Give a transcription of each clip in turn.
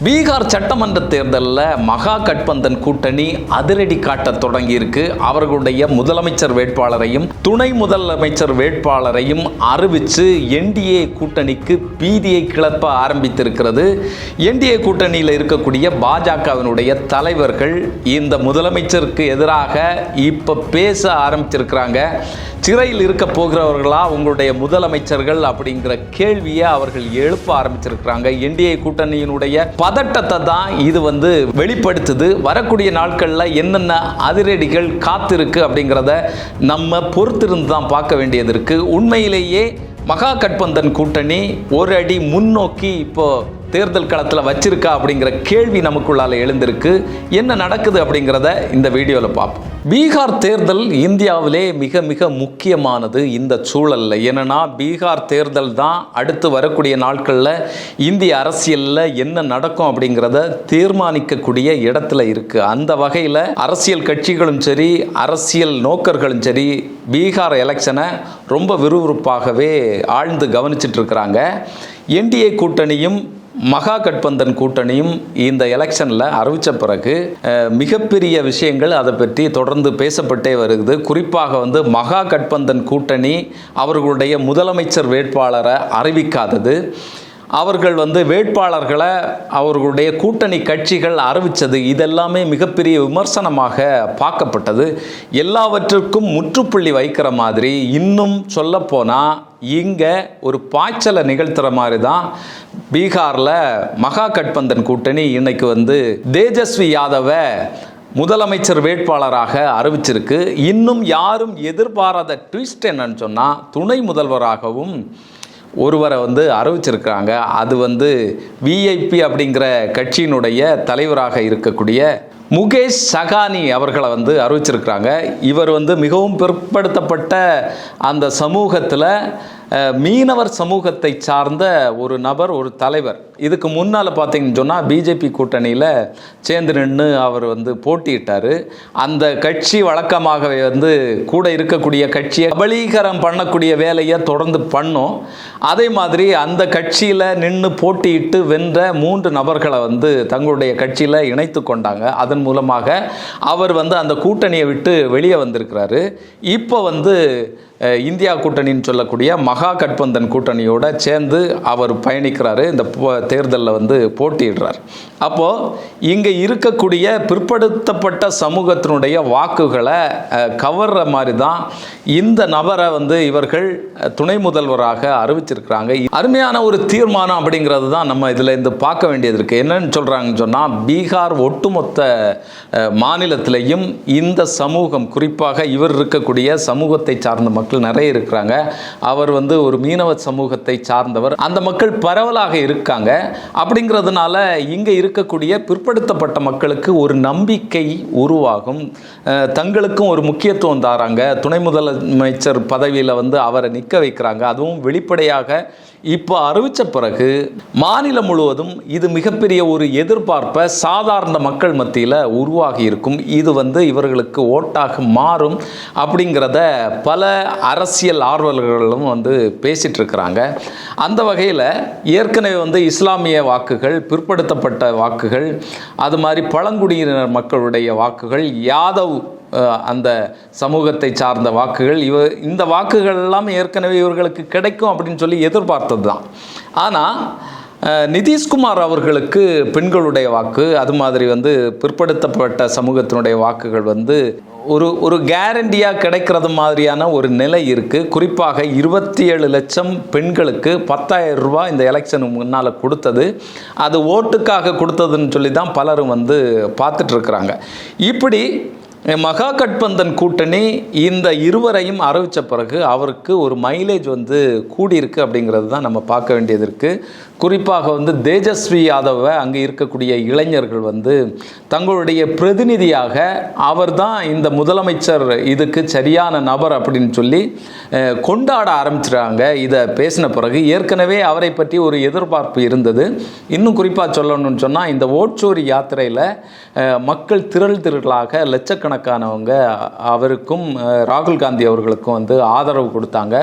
பீகார் சட்டமன்ற தேர்தலில் மகா கட்பந்தன் கூட்டணி அதிரடி காட்ட தொடங்கியிருக்கு. அவர்களுடைய முதலமைச்சர் வேட்பாளரையும் துணை முதலமைச்சர் வேட்பாளரையும் அறிவித்து என்டிஏ கூட்டணிக்கு பீதியை கிளப்ப ஆரம்பித்திருக்கிறது. என்டிஏ கூட்டணியில் இருக்கக்கூடிய பாஜகவினுடைய தலைவர்கள் இந்த முதலமைச்சருக்கு எதிராக இப்போ பேச ஆரம்பிச்சிருக்கிறாங்க. சிறையில் இருக்க போகிறவர்களா உங்களுடைய முதலமைச்சர்கள் அப்படிங்கிற கேள்வியை அவர்கள் எழுப்ப ஆரம்பிச்சிருக்கிறாங்க. என்டிஏ கூட்டணியினுடைய பதட்டத்தை தான் இது வெளிப்படுத்துது. வரக்கூடிய நாட்களில் என்னென்ன அதிரடிகள் காத்திருக்கு அப்படிங்கிறத நம்ம பொறுத்திருந்து தான் பார்க்க வேண்டியது இருக்கு. உண்மையிலேயே மகா கட்பந்தன் கூட்டணி ஒரு அடி முன்னோக்கி இப்போ தேர்தல் களத்தில் வச்சிருக்கா அப்படிங்கிற கேள்வி நமக்குள்ளால எழுந்திருக்கு. என்ன நடக்குது அப்படிங்கிறத இந்த வீடியோவில் பார்ப்போம். பீகார் தேர்தல் இந்தியாவிலே மிக மிக முக்கியமானது இந்த சூழலில். ஏன்னா பீகார் தேர்தல் தான் அடுத்து வரக்கூடிய நாட்களில் இந்திய அரசியலில் என்ன நடக்கும் அப்படிங்கிறத தீர்மானிக்கக்கூடிய இடத்துல இருக்குது. அந்த வகையில் அரசியல் கட்சிகளும் சரி அரசியல் நோக்கர்களும் சரி பீகார் எலெக்ஷனை ரொம்ப விறுவிறுப்பாகவே ஆழ்ந்து கவனிச்சிட்டு இருக்கிறாங்க. என்டிஏ கூட்டணியும் மகா கட்பந்தன் கூட்டணியும் இந்த எலெக்ஷனில் அறிவித்த பிறகு மிகப்பெரிய விஷயங்கள் அதை பற்றி தொடர்ந்து பேசப்பட்டே வருகிறது. குறிப்பாக மகா கட்பந்தன் கூட்டணி அவர்களுடைய முதலமைச்சர் வேட்பாளரை அறிவிக்காதது, அவர்கள் வேட்பாளர்களை அவர்களுடைய கூட்டணி கட்சிகள் அறிவித்தது, இதெல்லாமே மிகப்பெரிய விமர்சனமாக பார்க்கப்பட்டது. எல்லாவற்றிற்கும் முற்றுப்புள்ளி வைக்கிற மாதிரி இன்னும் சொல்லப்போனால் இங்கே ஒரு பாய்ச்சலை நிகழ்த்துற மாதிரி தான் பீகாரில் மகா கட்பந்தன் கூட்டணி இன்னைக்கு தேஜஸ்வி யாதவை முதலமைச்சர் வேட்பாளராக அறிவிச்சிருக்கு. இன்னும் யாரும் எதிர்பாராத ட்விஸ்ட் என்னன்னு சொன்னால் துணை முதல்வராகவும் ஒருவரை அறிவிச்சிருக்காங்க. அது விஐபி அப்படிங்கிற கட்சியினுடைய தலைவராக இருக்கக்கூடிய முகேஷ் சகானி அவர்களை அறிவிச்சிருக்கிறாங்க. இவர் மிகவும் பிற்படுத்தப்பட்ட அந்த சமூகத்தில் மீனவர் சமூகத்தை சார்ந்த ஒரு நபர், ஒரு தலைவர். இதுக்கு முன்னால் பார்த்தீங்கன்னு சொன்னால் பிஜேபி கூட்டணியில் சேர்ந்து நின்று அவர் போட்டியிட்டார். அந்த கட்சி வழக்கமாகவே கூட இருக்கக்கூடிய கட்சியை கபலீகரம் பண்ணக்கூடிய வேலையை தொடர்ந்து பண்ணோம். அதே மாதிரி அந்த கட்சியில் நின்று போட்டியிட்டு வென்ற 3 நபர்களை தங்களுடைய கட்சியில் இணைத்து கொண்டாங்க. அதன் மூலமாக அவர் அந்த கூட்டணியை விட்டு வெளியே வந்திருக்கிறாரு. இப்போ இந்தியா கூட்டணின்னு சொல்லக்கூடிய மகா கட்பந்தன் கூட்டணியோட சேர்ந்து அவர் பயணிக்கிறாரு. இந்த தேர்தலில் போட்டியிடுறார். அப்போது இங்கே இருக்கக்கூடிய பிற்படுத்தப்பட்ட சமூகத்தினுடைய வாக்குகளை கவர்ற மாதிரி தான் இந்த நபரை இவர்கள் துணை முதல்வராக அறிவிச்சிருக்கிறாங்க. அருமையான ஒரு தீர்மானம் அப்படிங்கிறது தான் நம்ம இதில் பார்க்க வேண்டியது இருக்குது. என்னன்னு சொல்கிறாங்கன்னு சொன்னால் பீகார் ஒட்டுமொத்த மாநிலத்திலையும் இந்த சமூகம், குறிப்பாக இவர் இருக்கக்கூடிய சமூகத்தை சார்ந்த மக்கள் நிறைய இருக்கிறாங்க. அவர் ஒரு மீனவ சமூகத்தை சார்ந்தவர். அந்த மக்கள் பரவலாக இருக்காங்க. அப்படிங்கிறதுனால இங்கே இருக்கக்கூடிய பிற்படுத்தப்பட்ட மக்களுக்கு ஒரு நம்பிக்கை உருவாகும். தங்களுக்கும் ஒரு முக்கியத்துவம் தாராங்க. துணை முதலமைச்சர் பதவியில் அவரை நிற்க வைக்கிறாங்க. அதுவும் வெளிப்படையாக இப்போ அறிவித்த பிறகு மாநிலம் முழுவதும் இது மிகப்பெரிய ஒரு எதிர்பார்ப்பை சாதாரண மக்கள் மத்தியில் உருவாகி இருக்கும். இது இவர்களுக்கு ஓட்டாக மாறும் அப்படிங்கிறத பல அரசியல் ஆர்வலர்களும் பேசிட்டு இருக்கிறாங்க. அந்த வகையில் ஏற்கனவே இஸ்லாமிய வாக்குகள், பிற்படுத்தப்பட்ட வாக்குகள், அது மாதிரி பழங்குடியினர் மக்களுடைய வாக்குகள், யாதவ் அந்த சமூகத்தை சார்ந்த வாக்குகள், இந்த வாக்குகள் எல்லாம் ஏற்கனவே இவர்களுக்கு கிடைக்கும் அப்படின்னு சொல்லி எதிர்பார்த்தது தான். ஆனால் நிதிஷ்குமார் அவர்களுக்கு பெண்களுடைய வாக்கு, அது மாதிரி பிற்படுத்தப்பட்ட சமூகத்தினுடைய வாக்குகள் ஒரு கேரண்டியாக கிடைக்கிறது மாதிரியான ஒரு நிலை இருக்குது. குறிப்பாக 27 லட்சம் பெண்களுக்கு 10,000 ரூபா இந்த எலெக்ஷனுக்கு முன்னால் கொடுத்தது, அது ஓட்டுக்காக கொடுத்ததுன்னு சொல்லி தான் பலரும் பார்த்துட்டு இருக்கிறாங்க. இப்படி மகா கட்பந்தன் கூட்டணி இந்த இருவரையும் அறிவித்த பிறகு அவருக்கு ஒரு மைலேஜ் கூடியிருக்கு அப்படிங்கிறது தான் நம்ம பார்க்க வேண்டியது இருக்குது. குறிப்பாக தேஜஸ்வி யாதவை அங்கே இருக்கக்கூடிய இளைஞர்கள் தங்களுடைய பிரதிநிதியாக அவர் தான் இந்த முதலமைச்சர், இதுக்கு சரியான நபர் அப்படின்னு சொல்லி கொண்டாட ஆரம்பிச்சிட்டாங்க. இதை பேசின பிறகு ஏற்கனவே அவரை பற்றி ஒரு எதிர்பார்ப்பு இருந்தது. இன்னும் குறிப்பாக சொல்லணும்னு சொன்னால் இந்த ஓட்சோரி யாத்திரையில் மக்கள் திரளாக லட்சக்கணக்கானவங்க அவருக்கும் ராகுல் காந்தி அவர்களுக்கும் ஆதரவு கொடுத்தாங்க.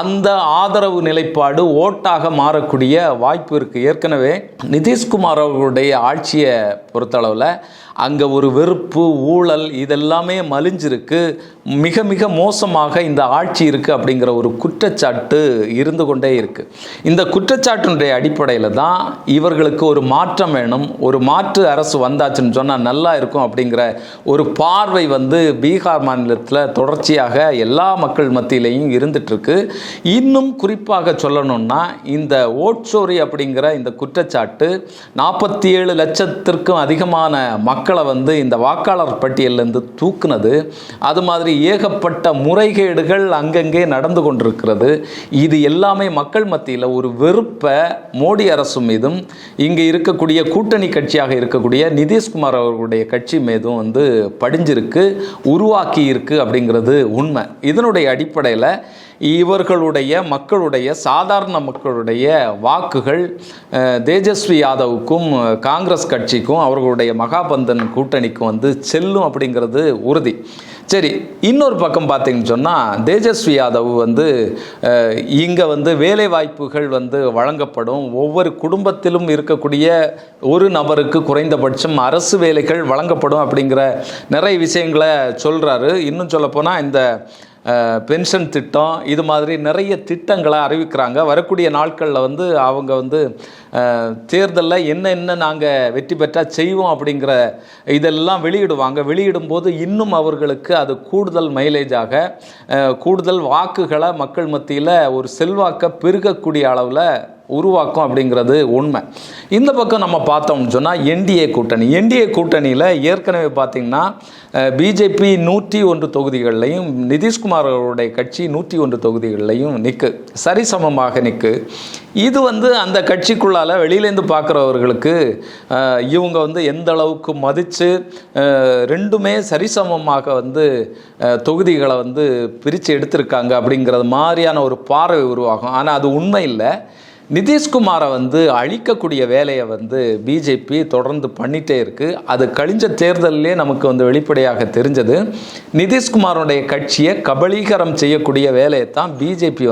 அந்த ஆதரவு நிலைப்பாடு ஓட்டாக மாறக்கூடிய வாய்ப்பு இருக்குது. ஏற்கனவே நிதிஷ்குமார் அவர்களுடைய ஆட்சியை பொறுத்தளவில் அங்கே ஒரு வெறுப்பு, ஊழல் இதெல்லாமே மலிஞ்சிருக்கு, மிக மிக மோசமாக இந்த ஆட்சி இருக்குது அப்படிங்கிற ஒரு குற்றச்சாட்டு இருந்து கொண்டே இருக்குது. இந்த குற்றச்சாட்டினுடைய அடிப்படையில் தான் இவர்களுக்கு ஒரு மாற்றம் வேணும், ஒரு மாற்று அரசு வந்தாச்சுன்னு சொன்னால் நல்லா இருக்கும் அப்படிங்கிற ஒரு பார்வை பீகார் மாநிலத்தில் தொடர்ச்சியாக எல்லா மக்கள் மத்தியிலையும் இருந்துகிட்ருக்கு. இன்னும் குறிப்பாக சொல்லணும்னா இந்த ஓட்சோரி அப்படிங்கிற இந்த குற்றச்சாட்டு 47 லட்சத்திற்கும் அதிகமான மக்களை இந்த வாக்காளர் பட்டியலிருந்து தூக்குனது. அது மாதிரி ஏகப்பட்ட முறைகேடுகள் அங்கங்கே நடந்து கொண்டிருக்கிறது. இது எல்லாமே மக்கள் மத்தியில் ஒரு வெறுப்பை மோடி அரசு மீதும் இங்கே இருக்கக்கூடிய கூட்டணி கட்சியாக இருக்கக்கூடிய நிதிஷ்குமார் அவர்களுடைய கட்சி மீதும் படிஞ்சிருக்கு, உருவாக்கி இருக்கு அப்படிங்கிறது உண்மை. இதனுடைய அடிப்படையில் இவர்களுடைய மக்களுடைய சாதாரண மக்களுடைய வாக்குகள் தேஜஸ்வி யாதவுக்கும் காங்கிரஸ் கட்சிக்கும் அவர்களுடைய மகாபந்தன் கூட்டணிக்கும் செல்லும் அப்படிங்கிறது உறுதி. சரி, இன்னொரு பக்கம் பார்த்தீங்கன்னு சொன்னால் தேஜஸ்வி யாதவ் இங்கே வேலை வாய்ப்புகள் வழங்கப்படும், ஒவ்வொரு குடும்பத்திலும் இருக்கக்கூடிய ஒரு நபருக்கு குறைந்தபட்சம் அரசு வேலைகள் வழங்கப்படும் அப்படிங்கிற நிறைய விஷயங்களை சொல்கிறாரு. இன்னும் சொல்லப்போனால் இந்த பென்ஷன் திட்டம் இது மாதிரி நிறைய திட்டங்களை அறிவிக்கிறாங்க. வரக்கூடிய நாட்களில் அவங்க தேர்தலில் என்ன நாங்கள் வெற்றி பெற்றால் செய்வோம் அப்படிங்கிற இதெல்லாம் வெளியிடுவாங்க. வெளியிடும்போது இன்னும் அவர்களுக்கு அது கூடுதல் மைலேஜாக கூடுதல் வாக்குகளை மக்கள் மத்தியில் ஒரு செல்வாக்கை பெருகக்கூடிய அளவில் உருவாக்கும் அப்படிங்கிறது உண்மை. இந்த பக்கம் நம்ம பார்த்தோம்னு சொன்னால் என்டிஏ கூட்டணியில் ஏற்கனவே பார்த்திங்கன்னா பிஜேபி 101 தொகுதிகளிலையும் நிதிஷ்குமார் அவருடைய கட்சி 101 தொகுதிகளிலையும் நிற்கு, சரிசமமாக நிற்கு. இது அந்த கட்சிக்குள்ளால் வெளியிலேருந்து பார்க்குறவர்களுக்கு இவங்க எந்த அளவுக்கு மதித்து ரெண்டுமே சரிசமமாக தொகுதிகளை பிரித்து எடுத்திருக்காங்க அப்படிங்கிறது மாதிரியான ஒரு பார்வை உருவாகும். ஆனால் அது உண்மை இல்லை. நிதிஷ்குமாரை அழிக்கக்கூடிய வேலையை பிஜேபி தொடர்ந்து பண்ணிகிட்டே இருக்குது. அது கழிஞ்ச தேர்தலிலே நமக்கு வெளிப்படையாக தெரிஞ்சது. நிதிஷ்குமாரோடைய கட்சியை கபலீகரம் செய்யக்கூடிய வேலையை தான் பிஜேபி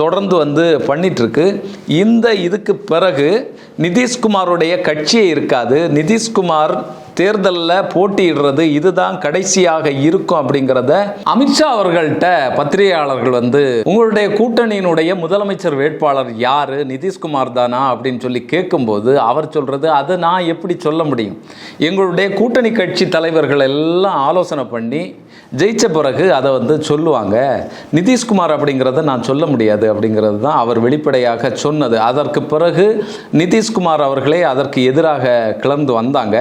தொடர்ந்து பண்ணிகிட்ருக்கு. இதுக்கு பிறகு நிதிஷ்குமாரோடைய கட்சியே இருக்காது. நிதிஷ்குமார் தேர்தலில் போட்டியிடுறது இதுதான் கடைசியாக இருக்கும் அப்படிங்கிறத அமித்ஷா அவர்கள்ட்ட பத்திரிகையாளர்கள் உங்களுடைய கூட்டணியினுடைய முதலமைச்சர் வேட்பாளர் யாரு, நிதிஷ்குமார் தானா அப்படின்னு சொல்லி கேட்கும்போது அவர் சொல்றது, அதை நான் எப்படி சொல்ல முடியும், எங்களுடைய கூட்டணி கட்சி தலைவர்கள் எல்லாம் ஆலோசனை பண்ணி ஜெயிச்ச பிறகு அதை சொல்லுவாங்க, நிதிஷ்குமார் அப்படிங்கிறத நான் சொல்ல முடியாது அப்படிங்கிறது தான் அவர் வெளிப்படையாக சொன்னது. அதற்கு பிறகு நிதிஷ்குமார் அவர்களே அதற்கு எதிராக கிளர்ந்து வந்தாங்க.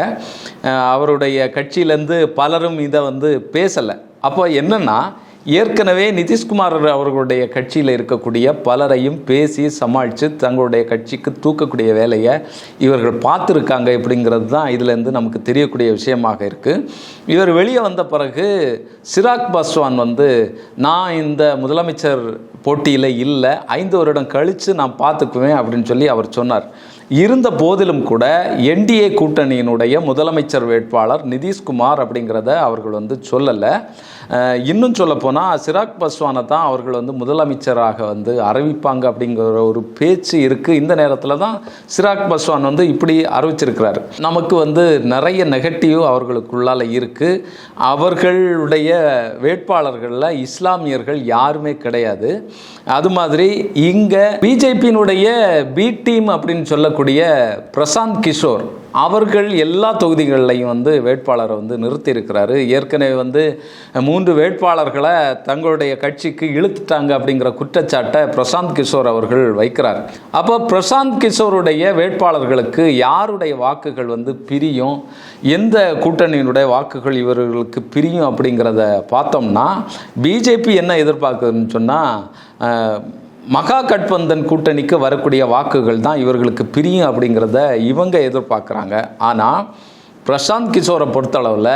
அவருடைய கட்சியிலேருந்து பலரும் இதை பேசலை. அப்போ என்னன்னா, ஏற்கனவே நிதிஷ்குமார் அவர்களுடைய கட்சியில் இருக்கக்கூடிய பலரையும் பேசி சமாளித்து தங்களுடைய கட்சிக்கு தூக்கக்கூடிய வேலையை இவர்கள் பார்த்துருக்காங்க அப்படிங்கிறது தான் இதிலேருந்து நமக்கு தெரியக்கூடிய விஷயமாக இருக்குது. இவர் வெளியே வந்த பிறகு சிராக் பாஸ்வான் நான் இந்த முதலமைச்சர் போட்டியில் இல்லை, 5 வருடம் கழித்து நான் பார்த்துக்குவேன் அப்படின்னு சொல்லி அவர் சொன்னார். இருந்த போதிலும் கூட என்டிஏ கூட்டணியினுடைய முதலமைச்சர் வேட்பாளர் நிதிஷ்குமார் அப்படிங்கிறத அவர்கள் சொல்லலை. இன்னும் சொல்லப்போனால் சிராக் பாஸ்வானை தான் அவர்கள் முதலமைச்சராக அறிவிப்பாங்க அப்படிங்கிற ஒரு பேச்சு இருக்குது. இந்த நேரத்தில் தான் சிராக் பாஸ்வான் இப்படி அறிவிச்சிருக்கிறார். நமக்கு நிறைய நெகட்டிவ் அவர்களுக்குள்ளால் இருக்குது. அவர்களுடைய வேட்பாளர்களில் இஸ்லாமியர்கள் யாருமே கிடையாது. அது மாதிரி இங்கே பிஜேபியினுடைய பி டீம் அப்படின்னு சொல்லக்கூடிய பிரசாந்த் கிஷோர் அவர்கள் எல்லா தொகுதிகளிலையும் வேட்பாளரை நிறுத்தியிருக்கிறாரு. ஏற்கனவே 3 வேட்பாளர்களை தங்களுடைய கட்சிக்கு இழுத்துட்டாங்க அப்படிங்கிற குற்றச்சாட்டை பிரசாந்த் கிஷோர் அவர்கள் வைக்கிறார். அப்போ பிரசாந்த் கிஷோருடைய வேட்பாளர்களுக்கு யாருடைய வாக்குகள் பிரியும், எந்த கூட்டணியினுடைய வாக்குகள் இவர்களுக்கு பிரியும் அப்படிங்கிறத பார்த்தோம்னா, பிஜேபி என்ன எதிர்பார்க்குதுன்னு சொன்னால் மகா கட்பந்தன் கூட்டணிக்கு வரக்கூடிய வாக்குகள் தான் இவர்களுக்கு பிரியும் அப்படிங்கிறத இவங்க எதிர்பார்க்குறாங்க. ஆனால் பிரசாந்த் கிஷோரை பொறுத்தளவில்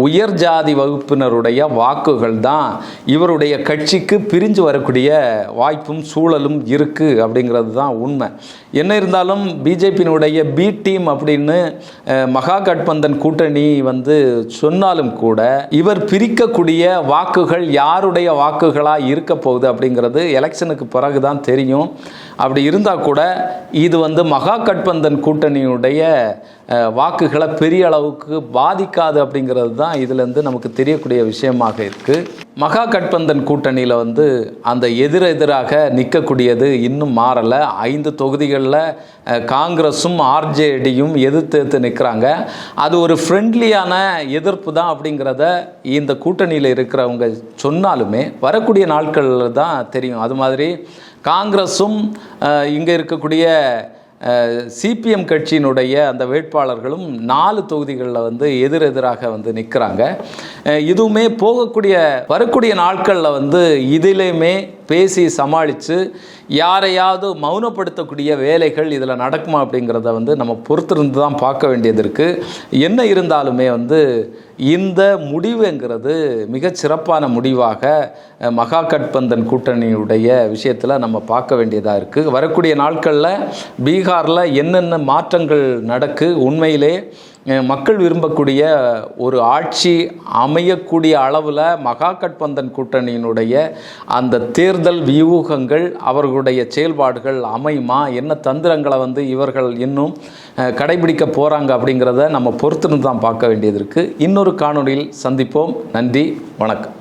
உயர் ஜாதி வகுப்பினருடைய வாக்குகள் தான் இவருடைய கட்சிக்கு பிரிஞ்சு வரக்கூடிய வாய்ப்பும் சூழலும் இருக்குது அப்படிங்கிறது தான் உண்மை. என்ன இருந்தாலும் பிஜேபியினுடைய பி டீம் அப்படின்னு மகா கட்பந்தன் கூட்டணி வந்து சொன்னாலும் கூட இவர் பிரிக்கக்கூடிய வாக்குகள் யாருடைய வாக்குகளாக இருக்க போகுது அப்படிங்கிறது எலெக்ஷனுக்கு பிறகு தான் தெரியும். அப்படி இருந்தால் கூட இது வந்து மகா கட்பந்தன் கூட்டணியுடைய வாக்குகளை பெரிய அளவுக்கு பாதிக்காது அப்படிங்கிறது தான் இதுலேருந்து நமக்கு தெரியக்கூடிய விஷயமாக இருக்குது. மகா கட்பந்தன் கூட்டணியில் வந்து அந்த எதிராக நிற்கக்கூடியது இன்னும் மாறலை. 5 தொகுதிகளில் காங்கிரஸும் ஆர்ஜேடியும் எதிர்த்து நிற்கிறாங்க. அது ஒரு ஃப்ரெண்ட்லியான எதிர்ப்பு தான் அப்படிங்கிறத இந்த கூட்டணியில் இருக்கிறவங்க சொன்னாலுமே வரக்கூடிய நாட்களில் தான் தெரியும். அது மாதிரி காங்கிரஸும் இங்கே இருக்கக்கூடிய சிபிஎம் கட்சியினுடைய அந்த வேட்பாளர்களும் 4 தொகுதிகளில் வந்து எதிராக வந்து நிற்கிறாங்க. இதுவுமே வரக்கூடிய நாட்களில் வந்து இதிலையுமே பேசி சமாளித்து யாரையாவது மௌனப்படுத்தக்கூடிய வேலைகள் இதில் நடக்குமா அப்படிங்கிறத வந்து நம்ம பொறுத்திருந்து தான் பார்க்க வேண்டியது இருக்குது. என்ன இருந்தாலுமே வந்து இந்த முடிவுங்கிறது மிகச் சிறப்பான முடிவாக மகா கட்பந்தன் கூட்டணியுடைய விஷயத்தில் நம்ம பார்க்க வேண்டியதாக இருக்குது. வரக்கூடிய நாட்களில் பீகாரில் என்னென்ன மாற்றங்கள் உண்மையிலே மக்கள் விரும்பக்கூடிய ஒரு ஆட்சி அமையக்கூடிய அளவில் மகா கட்பந்தன் கூட்டணியினுடைய அந்த தேர்தல் வியூகங்கள் அவர்களுடைய செயல்பாடுகள் அமையுமா, என்ன தந்திரங்களை வந்து இவர்கள் இன்னும் கடைபிடிக்க போகிறாங்க அப்படிங்கிறத நம்ம பொறுத்திருந்து தான் பார்க்க வேண்டியது இருக்குது. இன்னொரு காணொளியில் சந்திப்போம். நன்றி, வணக்கம்.